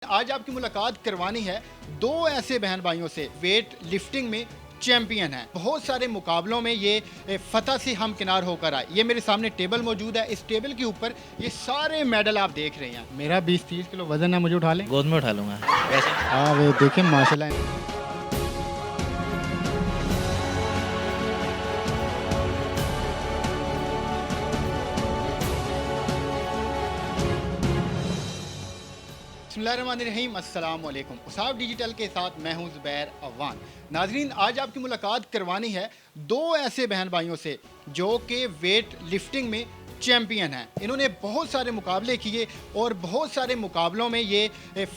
आज आपकी मुलाकात करवानी है दो ऐसे बहन भाइयों से वेट लिफ्टिंग में चैंपियन हैं। बहुत सारे मुकाबलों में ये फतह से हम किनार होकर आए। ये मेरे सामने टेबल मौजूद है। इस टेबल के ऊपर ये सारे मेडल आप देख रहे हैं। मेरा 20-30 किलो वजन है, मुझे उठा लें? गोद में उठा लूँगा वैसे। हाँ वे देखें माशाल्लाह। बिस्मिल्लाहिर्रहमानिर्रहीम, अस्सलाम वालेकुम। उसाब डिजिटल के साथ मैं हूं ज़ुबैर अवान। नाजरीन, आज आपकी मुलाकात करवानी है दो ऐसे बहन भाइयों से जो कि वेट लिफ्टिंग में चैम्पियन हैं। इन्होंने बहुत सारे मुकाबले किए और बहुत सारे मुकाबलों में ये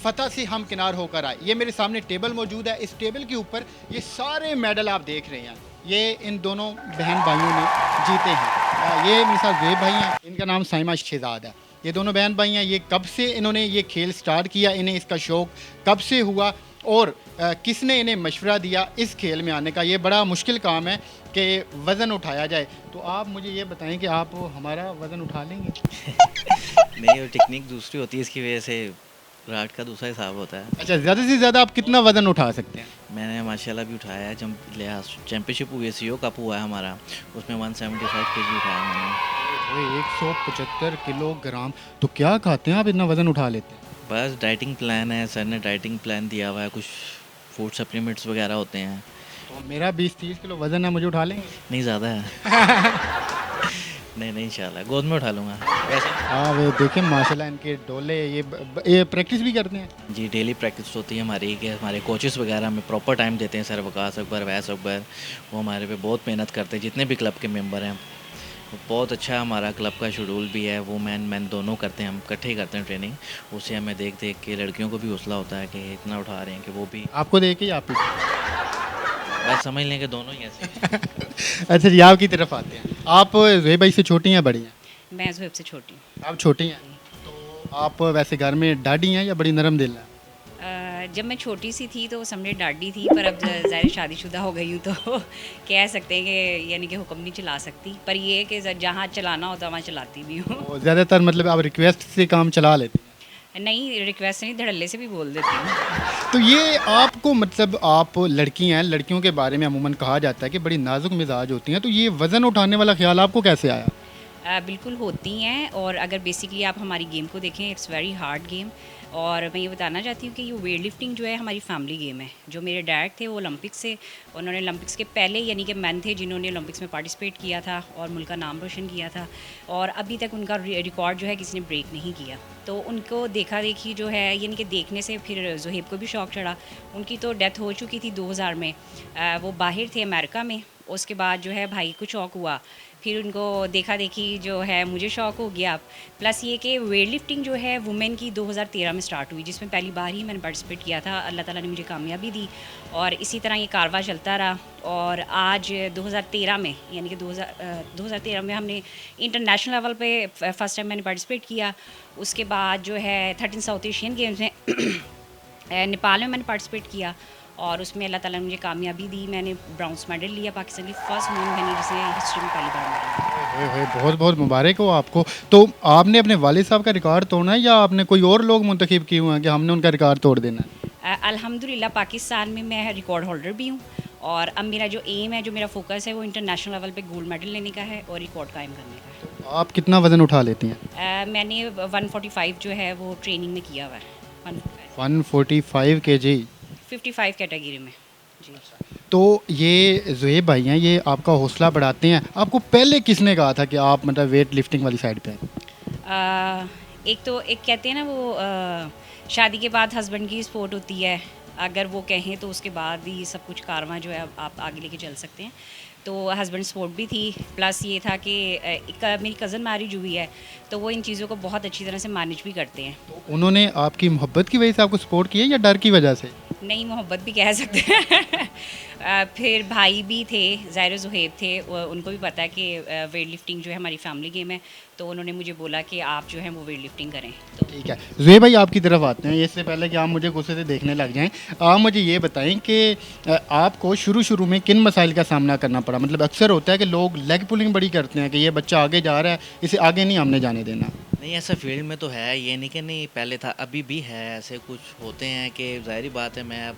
फतह से हम किनार होकर आए। ये मेरे सामने टेबल मौजूद है। इस टेबल के ऊपर ये सारे मेडल आप देख रहे हैं। ये इन दोनों बहन भाइयों ने जीते हैं। ये मेरे साथ ज़ेब भाई हैं, इनका नाम साइमा शहजाद है। ये दोनों बहन भाई हैं। ये कब से इन्होंने ये खेल स्टार्ट किया, इन्हें इसका शौक़ कब से हुआ और किसने इन्हें मशवरा दिया इस खेल में आने का? ये बड़ा मुश्किल काम है कि वज़न उठाया जाए। तो आप मुझे ये बताएं कि आप हमारा वज़न उठा लेंगे? नहीं, वो टेक्निक दूसरी होती है, इसकी वजह से राट का दूसरा हिसाब होता है। अच्छा, ज़्यादा से ज़्यादा आप कितना वज़न उठा सकते हैं? मैंने माशाल्लाह भी उठाया है। जब चैम्पियनशिप हुई है, सीओ कप हुआ है हमारा, उसमें 175 केजी उठाया मैंने। 175 किलोग्राम। तो क्या खाते हैं आप, इतना वज़न उठा लेते हैं? बस डाइटिंग प्लान है, सर ने डाइटिंग प्लान दिया हुआ है, कुछ फूड सप्लीमेंट्स वगैरह होते हैं। तो मेरा 20-30 किलो वज़न है, मुझे उठा लेंगे? नहीं, ज़्यादा है। नहीं इंशाल्लाह गोद में उठा लूँगा वैसे। हाँ वे देखें माशाल्लाह इनके डोले। ये प्रैक्टिस भी करते हैं? जी, डेली प्रैक्टिस होती है हमारी कि हमारे कोचेस वगैरह हमें प्रॉपर टाइम देते हैं। सर वकास अकबर, वैस अकबर, वो हमारे पे बहुत मेहनत करते हैं। जितने भी क्लब के मेंबर हैं, बहुत अच्छा हमारा क्लब का शेड्यूल भी है। वो मैन दोनों करते हैं, हम इकट्ठे ही करते हैं ट्रेनिंग। उससे हमें देख देख के लड़कियों को भी हौसला होता है कि इतना उठा रहे हैं कि वो भी आपको देख के आप ही बस समझ लें कि दोनों ही ऐसे हैं। अच्छा जी, आपकी तरफ आते हैं। आप ज़ुहैब भाई से छोटी हैं बड़ी हैं? मैं ज़ुहैब से छोटी हूँ। आप छोटी हैं, तो आप वैसे घर में डाडी हैं या बड़ी नरम दिल है? जब मैं छोटी सी थी तो समझे डाडी थी, पर अब ज़ाहिर शादीशुदा हो गई हूँ तो कह सकते हैं कि यानी कि हुक्म नहीं चला सकती, पर ये है कि जहाँ चलाना होता वहाँ चलाती भी हूँ। और ज़्यादातर मतलब आप रिक्वेस्ट से काम चला लेते हैं? नहीं, रिक्वेस्ट नहीं, धड़ल्ले से भी बोल देती हूँ। तो ये आपको मतलब आप लड़की हैं, लड़कियों के बारे में अमूमन कहा जाता है कि बड़ी नाजुक मिजाज होती हैं, तो ये वज़न उठाने वाला ख्याल आपको कैसे आया? बिल्कुल होती हैं, और अगर बेसिकली आप हमारी गेम को देखें, इट्स वेरी हार्ड गेम। और मैं ये बताना चाहती हूँ कि ये वेट लिफ्टिंग जो है हमारी फैमिली गेम है। जो मेरे डैड थे वो ओलंपिक्स से, उन्होंने ओलंपिक्स के पहले यानी कि मैन थे जिन्होंने ओलंपिक्स में पार्टिसिपेट किया था और मुल्क का नाम रोशन किया था, और अभी तक उनका रिकॉर्ड जो है किसी ने ब्रेक नहीं किया। तो उनको देखा देखी जो है, यानी कि देखने से फिर ज़ुहैब को भी शौक़ चढ़ा। उनकी तो डेथ हो चुकी थी 2000 में। वो बाहर थे अमेरिका में। उसके बाद जो है भाई को शौक़ हुआ, फिर उनको देखा देखी जो है मुझे शौक़ हो गया। प्लस ये कि वेट लिफ्टिंग जो है वुमेन की 2013 में स्टार्ट हुई, जिसमें पहली बार ही मैंने पार्टिसिपेट किया था। अल्लाह ताला ने मुझे कामयाबी दी और इसी तरह ये कारवा चलता रहा। और आज 2013 में, यानी कि 2013 में हमने इंटरनेशनल लेवल पे फर्स्ट टाइम मैंने पार्टिसिपेट किया। उसके बाद जो है 13 साउथ एशियन गेम्स में नेपाल में मैंने पार्टिसिपेट किया और उसमें अल्लाह ताला ने मुझे कामयाबी दी। मैंने ब्राउन्स मेडल लिया, पाकिस्तान की फ़र्स्ट वुमेन बनी जिसने हिस्ट्री में पहली बार मिला। बहुत बहुत मुबारक हो आपको। तो आपने अपने वालिद साहब का रिकॉर्ड तोड़ना है या आपने कोई और लोग मुंतखब किए हुए हैं कि हमने उनका रिकॉर्ड तोड़ देना है? अल्हम्दुलिल्लाह पाकिस्तान में मैं रिकॉर्ड होल्डर भी हूँ, और अब मेरा जो एम है, जो मेरा फोकस है, वो इंटरनेशनल लेवल पे गोल्ड मेडल लेने का है और रिकॉर्ड कायम करने का है। तो आप कितना वज़न उठा लेती हैं? मैंने 145 जो है वो ट्रेनिंग में किया हुआ है। 145 kg? 55 कैटेगरी में जी। तो ये ज़ुहैब भाई हैं, ये आपका हौसला बढ़ाते हैं। आपको पहले किसने कहा था कि आप मतलब वेट लिफ्टिंग वाली साइड पे हैं? एक कहते हैं ना वो शादी के बाद हस्बैंड की सपोर्ट होती है, अगर वो कहें तो उसके बाद ही सब कुछ कारवां जो है आप आगे लेके चल सकते हैं। तो हस्बैंड सपोर्ट भी थी, प्लस ये था कि मेरी कज़न मैरिज हुई है, तो वो इन चीज़ों को बहुत अच्छी तरह से मैनेज भी करते हैं। तो उन्होंने आपकी मोहब्बत की वजह से आपको सपोर्ट किया या डर की वजह से? नहीं, मोहब्बत भी कह सकते हैं। फिर भाई भी थे, ज़ाहिर ज़ुहैब थे, उनको भी पता है कि वेट लिफ्टिंग जो है हमारी फैमिली गेम है, तो उन्होंने मुझे बोला कि आप जो है वो वेट लिफ्टिंग करें। तो ठीक है, ज़ुहैब भाई आपकी तरफ आते हैं। इससे पहले कि आप मुझे गुस्से से देखने लग जाएं, आप मुझे ये बताएं कि आपको शुरू में किन मसाइल का सामना करना पड़ा? मतलब अक्सर होता है कि लोग लेग पुलिंग बड़ी करते हैं कि ये बच्चा आगे जा रहा है, इसे आगे नहीं हमने जाने देना। नहीं, ऐसा फील्ड में तो है, ये नहीं कि नहीं पहले था, अभी भी है। ऐसे कुछ होते हैं कि ज़ाहिर बात है, मैं अब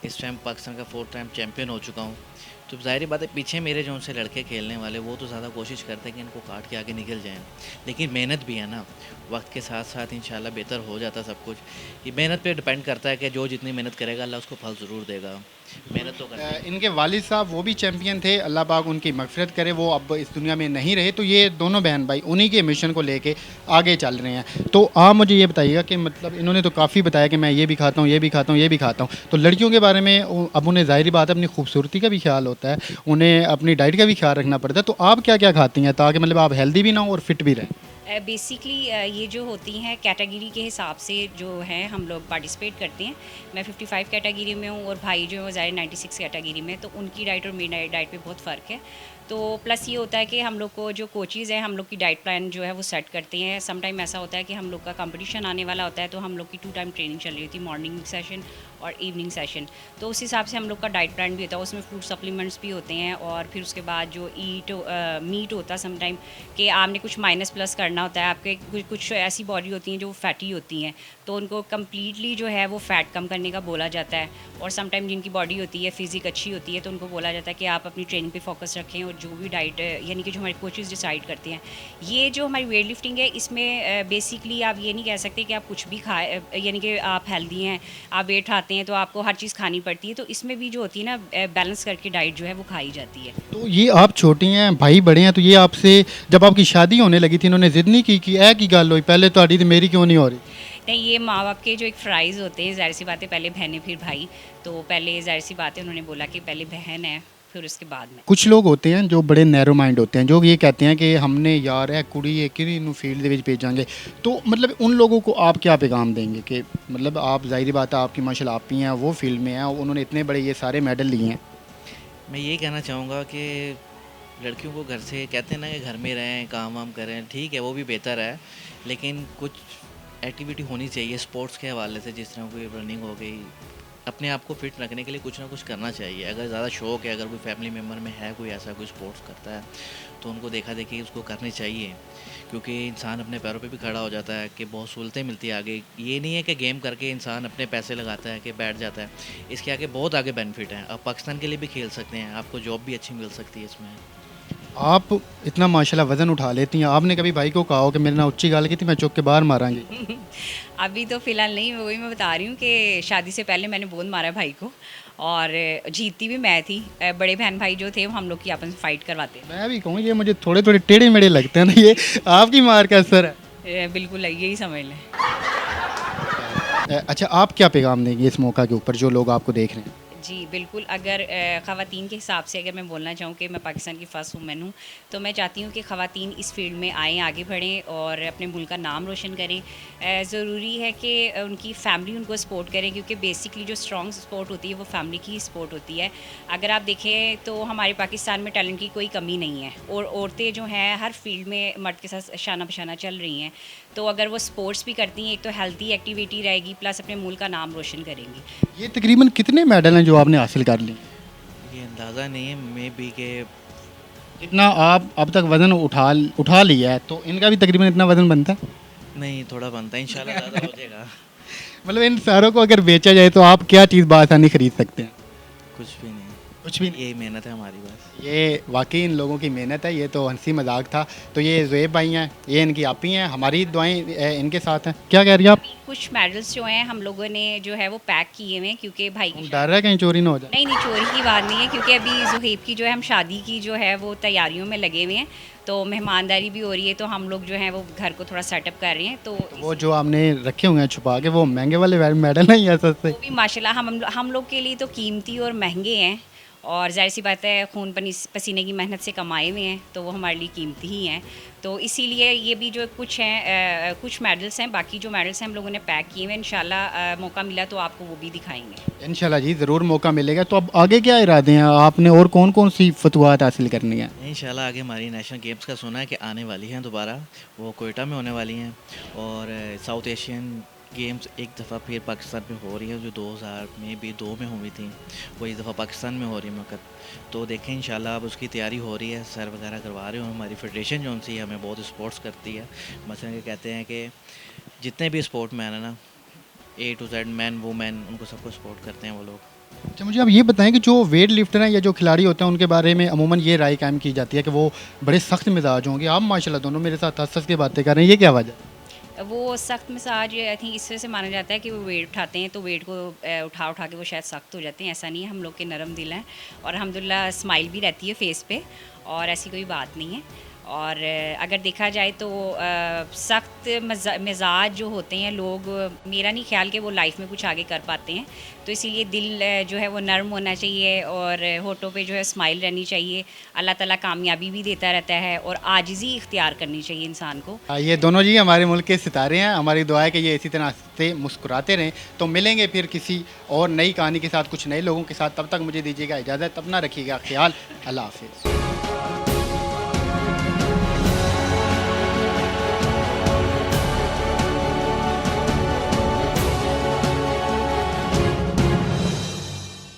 इस टाइम पाकिस्तान का 4 टाइम चैम्पियन हो चुका हूँ। तो ज़ाहिर बात है, पीछे मेरे जो उनसे लड़के खेलने वाले वो तो ज़्यादा कोशिश करते हैं कि इनको काट के आगे निकल जाएं। लेकिन मेहनत भी है ना, वक्त के साथ साथ इंशाल्लाह बेहतर हो जाता सब कुछ। ये मेहनत पे डिपेंड करता है कि जो जितनी मेहनत करेगा अल्लाह उसको फल ज़रूर देगा। मेहनत तो करनी है। इनके वालिद साहब वो भी चैम्पियन थे, अल्लाह पाक उनकी मगफिरत करे, वो अब इस दुनिया में नहीं रहे। तो ये दोनों बहन भाई उन्हीं के मिशन को लेके आगे चल रहे हैं। तो आप मुझे ये बताइएगा कि मतलब इन्होंने तो काफ़ी बताया कि मैं ये भी खाता हूँ, ये भी खाता हूँ, ये भी खाता हूँ। तो लड़कियों के बारे में अब उन्हें ज़ाहिर बात है अपनी खूबसूरती का भी ख्याल होता है, उन्हें अपनी डाइट का भी ख्याल रखना पड़ता है। तो आप क्या क्या खाती हैं ताकि मतलब आप हेल्दी भी ना हो और फिट भी रहें? बेसिकली ये जो होती हैं कैटेगरी के हिसाब से जो है हम लोग पार्टिसिपेट करते हैं। मैं 55 कैटेगरी में हूँ और भाई जो है वो ज़ाहिर 96 कैटेगरी में, तो उनकी डाइट और मेरी डाइट पे बहुत फ़र्क है। तो प्लस ये होता है कि हम लोग को जो कोचेज़ हैं हम लोग की डाइट प्लान जो है वो सेट करते हैं। सम टाइम ऐसा होता है कि हम लोग का कंपटीशन आने वाला होता है, तो हम लोग की 2 टाइम ट्रेनिंग चल रही होती है, मॉर्निंग सेशन और इवनिंग सेशन। तो उस हिसाब से हम लोग का डाइट प्लान भी होता है, उसमें फूड सप्लीमेंट्स भी होते हैं। और फिर उसके बाद जो मीट होता है सम टाइम कि आपने कुछ माइनस प्लस करना होता है, आपके कुछ ऐसी बॉडी होती हैं जो फैटी होती हैं, तो उनको कम्प्लीटली जो है वो फ़ैट कम करने का बोला जाता है। और सम टाइम जिनकी बॉडी होती है, फिज़िक अच्छी होती है, तो उनको बोला जाता है कि आप अपनी ट्रेनिंग पे फोकस रखें और जो भी डाइट यानी कि जो हमारे कोचेज़ डिसाइड करते हैं। ये जो हमारी वेट लिफ्टिंग है इसमें बेसिकली आप ये नहीं कह सकते कि आप कुछ भी खाए, यानी कि आप हेल्दी हैं, आप वेट उठाते हैं तो आपको हर चीज़ खानी पड़ती है। तो इसमें भी जो होती है ना बैलेंस करके डाइट जो है वो खाई जाती है। तो ये आप छोटी हैं, भाई बड़े हैं, तो ये आपसे जब आपकी शादी होने लगी थी इन्होंने ज़िद नहीं की कि ऐ की गल हुई पहले तो तो मेरी क्यों नहीं हो रही? नहीं, ये माँ बाप के जो एक फ़राइज़ होते हैं, ज़ाहिर सी बात है पहले बहनें फिर भाई। तो पहले ज़ाहिर सी बात है उन्होंने बोला कि पहले बहन है फिर उसके बाद में। कुछ लोग होते हैं जो बड़े नैरो माइंड होते हैं, जो ये कहते हैं कि हमने यार है कुड़ी है कि इनू फील्ड ਦੇ ਵਿੱਚ भेजांगे। तो मतलब उन लोगों को आप क्या पैगाम देंगे कि मतलब आप ज़ाहिर बात है आपकी माशाल्लाह आप ही हैं, वो फील्ड में हैं, उन्होंने इतने बड़े ये सारे मेडल लिए हैं। मैं यही कहना चाहूँगा कि लड़कियों को घर से कहते हैं ना कि घर में रहें, काम वाम करें, ठीक है वो भी बेहतर है। लेकिन कुछ एक्टिविटी होनी चाहिए स्पोर्ट्स के हवाले से, जिस तरह कोई रनिंग हो गई। अपने आप को फिट रखने के लिए कुछ ना कुछ करना चाहिए। अगर ज़्यादा शौक है, अगर कोई फैमिली मेम्बर में है कोई ऐसा कोई स्पोर्ट्स करता है, तो उनको देखा देखी उसको करनी चाहिए। क्योंकि इंसान अपने पैरों पे भी खड़ा हो जाता है कि बहुत सहूलतें मिलती है आगे। ये नहीं है कि गेम करके इंसान अपने पैसे लगाता है कि बैठ जाता है। इसके आगे बहुत आगे बेनिफिट हैं। आप पाकिस्तान के लिए भी खेल सकते हैं, आपको जॉब भी अच्छी मिल सकती है इसमें। आप इतना माशाल्लाह वज़न उठा लेती हैं, आपने कभी भाई को कहा हो कि मेरे ना ऊँची गाल की थी मैं चौक के बाहर मारांगी? अभी तो फ़िलहाल नहीं, वही मैं बता रही हूँ कि शादी से पहले मैंने बहुत मारा भाई को और जीतती भी मैं थी। बड़े बहन भाई जो थे वो हम लोग की आपस में फ़ाइट करवाते मैं भी कहूँ ये मुझे थोड़े थोड़े टेढ़े मेढ़े लगते हैं ना, ये आपकी मार का असर है। बिल्कुल यही समझ लें। अच्छा, आप क्या पैगाम देंगे इस मौका के ऊपर जो लोग आपको देख रहे हैं? जी, बिल्कुल। अगर ख़वातीन के हिसाब से अगर मैं बोलना चाहूँ कि मैं पाकिस्तान की फ़र्स्ट वुमेन हूँ, तो मैं चाहती हूँ कि ख़वातीन इस फ़ील्ड में आएँ, आगे बढ़ें और अपने मुल्क का नाम रोशन करें। ज़रूरी है कि उनकी फ़ैमिली उनको सपोर्ट करे, क्योंकि बेसिकली जो स्ट्रॉन्ग सपोर्ट होती है वो फ़ैमिली की ही सपोर्ट होती है। अगर आप देखें तो हमारे पाकिस्तान में टैलेंट की कोई कमी नहीं है और औरतें जो हैं हर फील्ड में मर्द के साथ शाना बशाना चल रही हैं। तो अगर वो स्पोर्ट्स भी करती हैं, एक तो हेल्थी एक्टिविटी रहेगी, प्लस अपने मुल्क का नाम रोशन करेंगी। ये तकरीबन कितने मेडल हैं जो आपने हासिल कर लिए? ये अंदाज़ा नहीं है, मे बी के जितना आप अब तक वज़न उठा लिया है तो इनका भी तकरीबन इतना वज़न बनता है? नहीं, थोड़ा बनता है, इंशाल्लाह ज़्यादा हो जाएगा। मतलब इन सारों को अगर बेचा जाए तो आप क्या चीज़ बासानी खरीद सकते हैं? कुछ भी नहीं, कुछ भी नहीं। यही मेहनत है हमारी बस। ये वाकई इन लोगों की मेहनत है, ये तो हंसी मजाक था। तो ये ज़ुएब भाई हैं, ये इनकी आप ही हैं, हमारी दुआएं इनके साथ हैं। क्या कह रही हैं आप? कुछ मेडल्स जो हैं हम लोगों ने जो है वो पैक किए हुए हैं, क्योंकि भाई की डर है कहीं चोरी ना हो जाए? नहीं नहीं, चोरी की बात नहीं है, क्योंकि अभी ज़ुहैब की जो है हम शादी की जो है वो तैयारियों में लगे हुए हैं, तो मेहमानदारी भी हो रही है, तो हम लोग जो है वो घर को थोड़ा सेटअप कर रहे हैं। तो वो जो आपने रखे हुए हैं छुपा के वो महंगे वाले मेडल नहीं है सस्ते? वो भी माशाल्लाह हम लोग के लिए तो कीमती और महंगे हैं, और ज़ाहिर सी बात है खून पसीने की मेहनत से कमाए हुए हैं, तो वो हमारे लिए कीमती ही हैं। तो इसीलिए ये भी जो कुछ हैं कुछ मेडल्स हैं, बाकी जो मेडल्स हैं हम लोगों ने पैक किए हुए हैं। इंशाल्लाह मौका मिला तो आपको वो भी दिखाएंगे। इंशाल्लाह जी, ज़रूर मौका मिलेगा। तो अब आगे क्या इरादे हैं आपने और कौन कौन सी फतवात हासिल करनी है? इंशाल्लाह आगे हमारी नेशनल गेम्स का सुना है कि आने वाली हैं दोबारा, वो कोयटा में होने वाली हैं। और साउथ एशियन गेम्स एक दफ़ा फिर पाकिस्तान में हो रही है, जो 2000 में भी 2 में हुई थी, वो इस दफ़ा पाकिस्तान में हो रही है मकत। तो देखें इंशाल्लाह अब उसकी तैयारी हो रही है, सर वगैरह करवा रहे हो। हमारी फेडरेशन जो सी हमें बहुत सपोर्ट्स करती है। मसलन ये कहते हैं कि जितने भी स्पोर्ट मैन है ना, A to Z, man women, उनको सबको सपोर्ट करते हैं वो लोग। अच्छा, मुझे आप ये बताएं कि जो वेट लिफ्टर हैं या जो खिलाड़ी होते हैं उनके बारे में अमूमन ये राय कायम की जाती है कि वो बड़े सख्त मिजाज होंगे। आप माशाल्लाह दोनों मेरे साथ हंस हंस के बातें कर रहे हैं, ये क्या वजह है? वो सख्त मिजाज आई थिंक इस वजह से माना जाता है कि वो वेट उठाते हैं तो वेट को उठा उठा के वो शायद सख्त हो जाते हैं। ऐसा नहीं है, हम लोग के नरम दिल हैं और अल्हम्दुलिल्लाह स्माइल भी रहती है फेस पे और ऐसी कोई बात नहीं है। और अगर देखा जाए तो सख्त मिजाज जो होते हैं लोग, मेरा नहीं ख्याल कि वो लाइफ में कुछ आगे कर पाते हैं। तो इसीलिए दिल जो है वो नरम होना चाहिए और होठों पे जो है स्माइल रहनी चाहिए। अल्लाह ताला कामयाबी भी देता रहता है और आजिज़ी इख्तियार करनी चाहिए इंसान को। ये दोनों जी हमारे मुल्क के सितारे हैं। हमारी दुआ है कि ये इसी तरह से मुस्कुराते रहें। तो मिलेंगे फिर किसी और नई कहानी के साथ, कुछ नए लोगों के साथ। तब तक मुझे दीजिएगा इजाज़त, अपना रखिएगा ख्याल। अल्लाह हाफिज़।